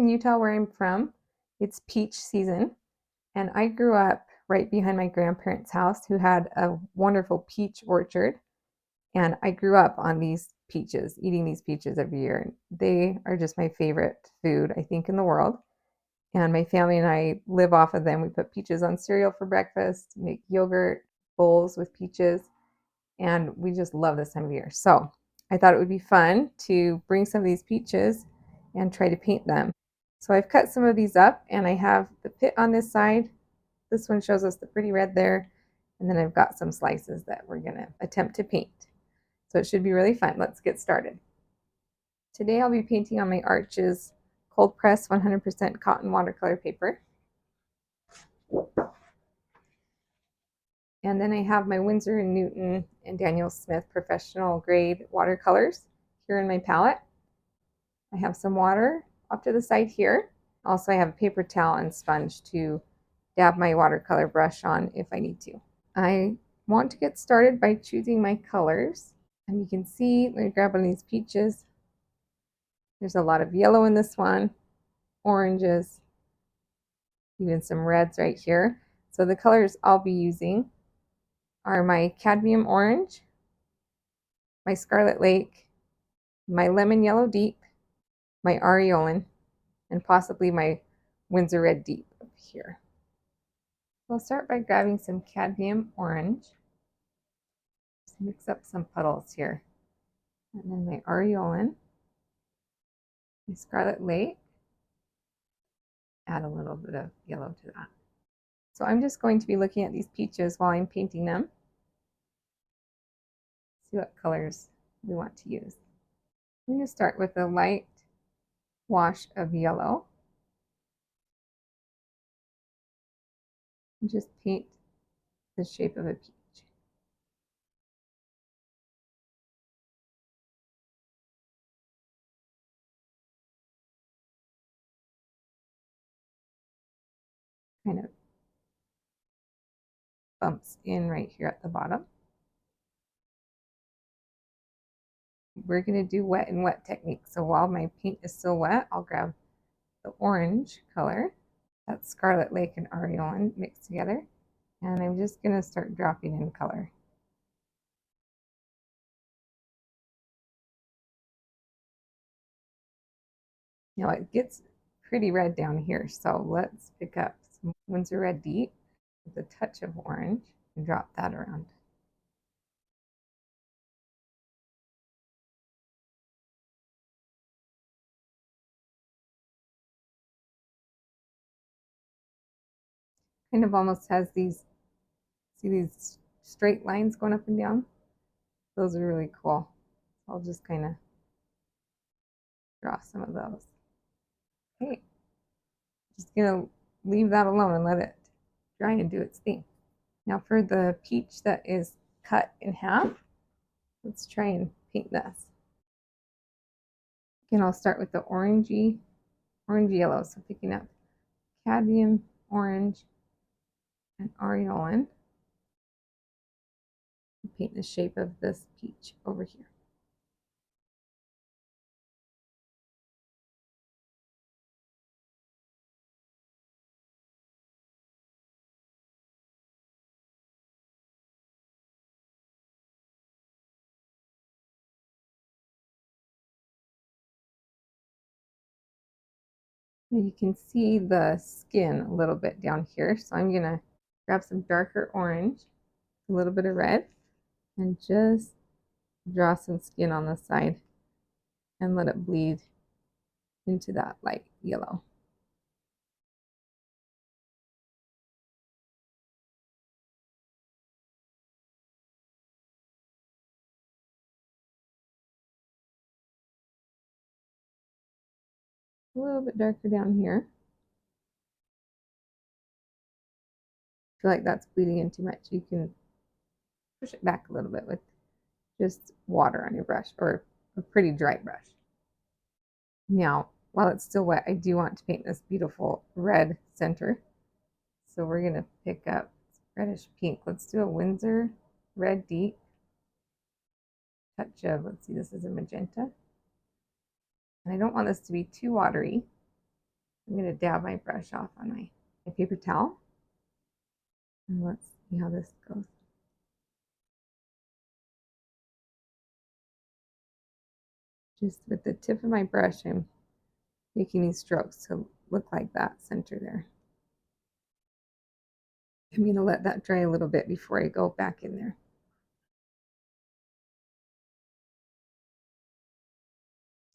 in Utah where I'm from, it's peach season, and I grew up right behind my grandparents' house who had a wonderful peach orchard, and I grew up on these peaches, eating these peaches every year. And they are just my favorite food, I think, in the world. And my family and I live off of them. We put peaches on cereal for breakfast, make yogurt bowls with peaches, and we just love this time of year. So I thought it would be fun to bring some of these peaches and try to paint them. So I've cut some of these up, and I have the pit on this side. This one shows us the pretty red there, and then I've got some slices that we're going to attempt to paint. So it should be really fun. Let's get started. Today I'll be painting on my arches cold press 100% cotton watercolor paper. And then I have my Winsor & Newton and Daniel Smith professional grade watercolors here in my palette. I have some water off to the side here. Also, I have a paper towel and sponge to dab my watercolor brush on if I need to. I want to get started by choosing my colors. And you can see, let me grab one of these peaches. There's a lot of yellow in this one, oranges, even some reds right here. So the colors I'll be using are my cadmium orange, my scarlet lake, my lemon yellow deep, my aureolin, and possibly my Winsor red deep up here. So I'll start by grabbing some cadmium orange. Just mix up some puddles here. And then my aureolin, my scarlet lake, add a little bit of yellow to that. So I'm just going to be looking at these peaches while I'm painting them. See what colors we want to use. I'm going to start with a light wash of yellow. And just paint the shape of a peach. Kind of bumps in right here at the bottom. We're going to do wet and wet technique. So while my paint is still wet, I'll grab the orange color. That's Scarlet Lake and Aureolin mixed together. And I'm just going to start dropping in color. Now it gets pretty red down here, so let's pick up some Winsor Red Deep with a touch of orange and drop that around. Kind of almost has these, see these straight lines going up and down? Those are really cool. I'll just kind of draw some of those. Okay, just gonna leave that alone and let it dry and do its thing. Now for the peach that is cut in half, let's try and paint this. Again, I'll start with the orangey yellow, so picking up cadmium orange and aureolin. Paint the shape of this peach over here. You can see the skin a little bit down here, so I'm gonna grab some darker orange, a little bit of red, and just draw some skin on the side and let it bleed into that light yellow. A little bit darker down here. I feel like that's bleeding in too much. You can push it back a little bit with just water on your brush or a pretty dry brush. Now, while it's still wet, I do want to paint this beautiful red center. So we're going to pick up reddish pink. Let's do a Winsor Red Deep. Touch of, let's see, this is a magenta. And I don't want this to be too watery. I'm going to dab my brush off on my paper towel. And let's see how this goes. Just with the tip of my brush, I'm making these strokes to look like that center there. I'm going to let that dry a little bit before I go back in there.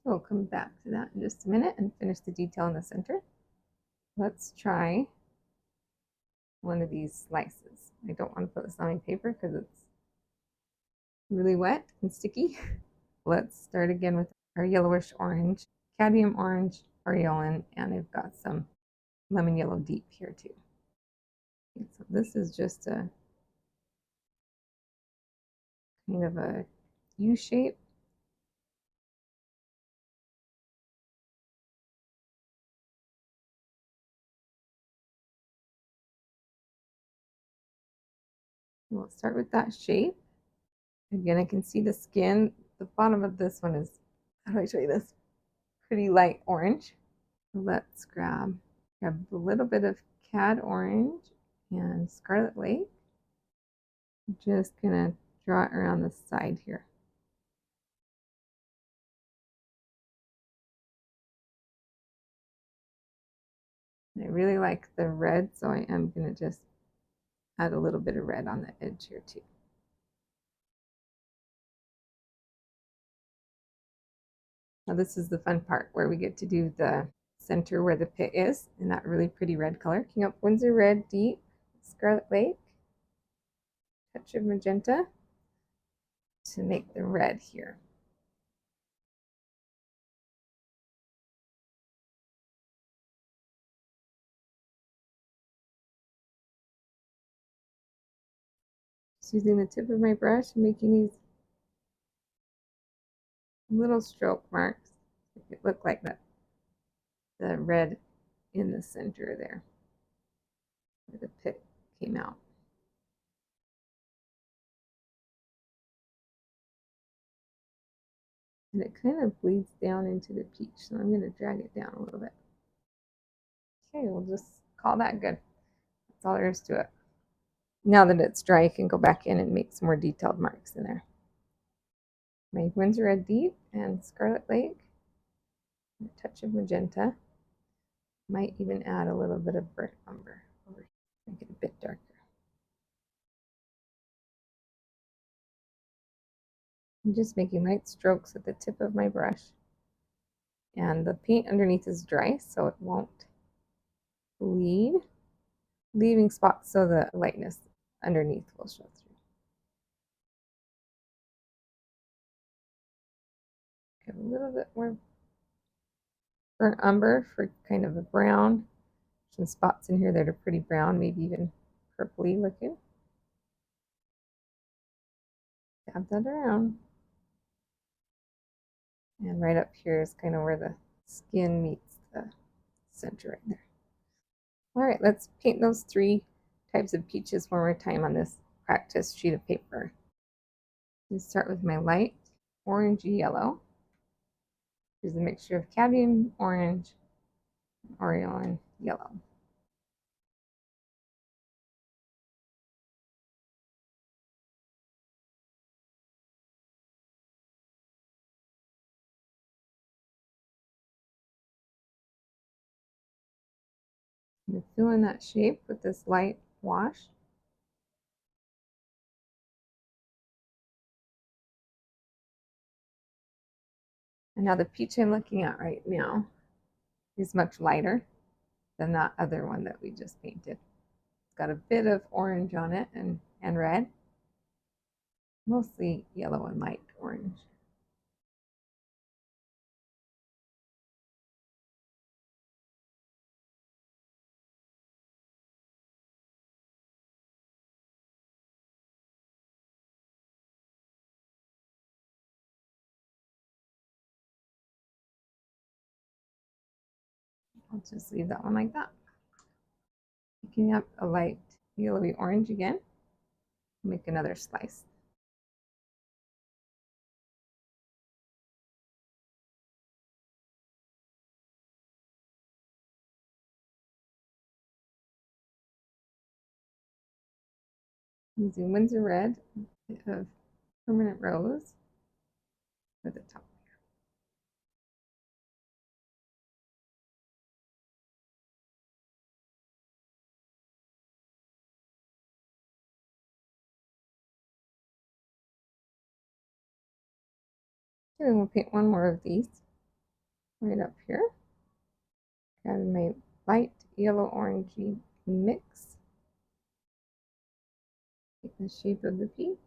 So we'll come back to that in just a minute and finish the detail in the center. Let's try one of these slices. I don't want to put this on my paper because it's really wet and sticky. Let's start again with our yellowish orange, cadmium orange, aureolin, and I've got some lemon yellow deep here too. Okay, so this is just a kind of a U shape. We'll start with that shape. Again, I can see the skin. The bottom of this one is, how do I show you this? Pretty light orange. Let's grab a little bit of cad orange and scarlet lake. I'm just gonna draw it around the side here. I really like the red, so I am gonna just add a little bit of red on the edge here too. Now this is the fun part where we get to do the center where the pit is in that really pretty red color. King up Windsor Red Deep, Scarlet Lake, touch of magenta to make the red here. Just using the tip of my brush and making these little stroke marks. Make it look like the red in the center there, where the pit came out. And it kind of bleeds down into the peach, so I'm going to drag it down a little bit. Okay, we'll just call that good. That's all there is to it. Now that it's dry, I can go back in and make some more detailed marks in there. My Windsor Red Deep and Scarlet Lake, a touch of magenta. Might even add a little bit of burnt umber over here, make it a bit darker. I'm just making light strokes at the tip of my brush. And the paint underneath is dry, so it won't bleed, leaving spots so the lightness underneath will show through. Give a little bit more burnt umber for kind of a brown. Some spots in here that are pretty brown, maybe even purpley looking. Dab that around. And right up here is kind of where the skin meets the center right there. All right, let's paint those three types of peaches one more time on this practice sheet of paper. I'm going to start with my light orangey yellow. There's a mixture of cadmium orange, aureolin yellow. I'm going to fill in that shape with this light wash. And now the peach I'm looking at right now is much lighter than that other one that we just painted. It's got a bit of orange on it and red, mostly yellow and light orange. I'll just leave that one like that. Picking up a light yellowy orange again, make another slice. Using Windsor Red of Permanent Rose for the top. And we'll paint one more of these right up here. Grabbing my light yellow orangey mix. Take the shape of the peach.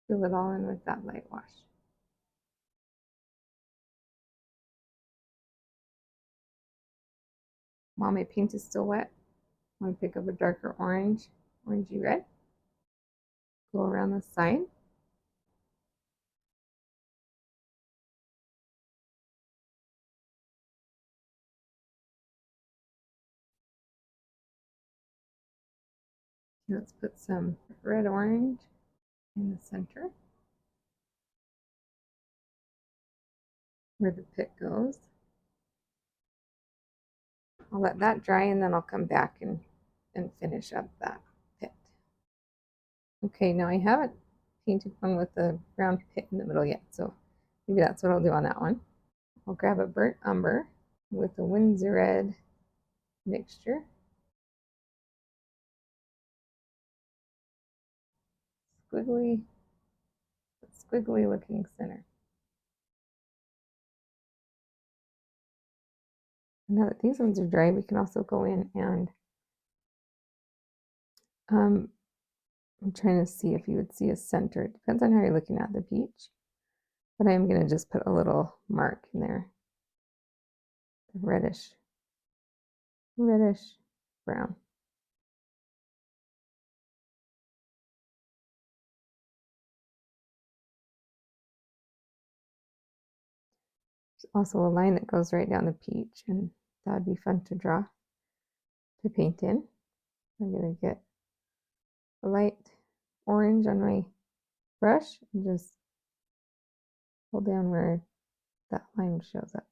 Fill it all in with that light wash. While my paint is still wet, I'm going to pick up a darker orange, orangey red. Go around the side. Let's put some red orange in the center where the pit goes. I'll let that dry and then I'll come back and finish up that pit. Okay, now I haven't painted one with the round pit in the middle yet, so maybe that's what I'll do on that one. I'll grab a burnt umber with the Windsor Red mixture. Squiggly looking center. Now that these ones are dry, we can also go in and I'm trying to see if you would see a center. It depends on how you're looking at the peach. But I'm going to just put a little mark in there. Reddish brown. There's also a line that goes right down the peach, and that would be fun to draw, to paint in. I'm going to get a light orange on my brush and just pull down where that line shows up.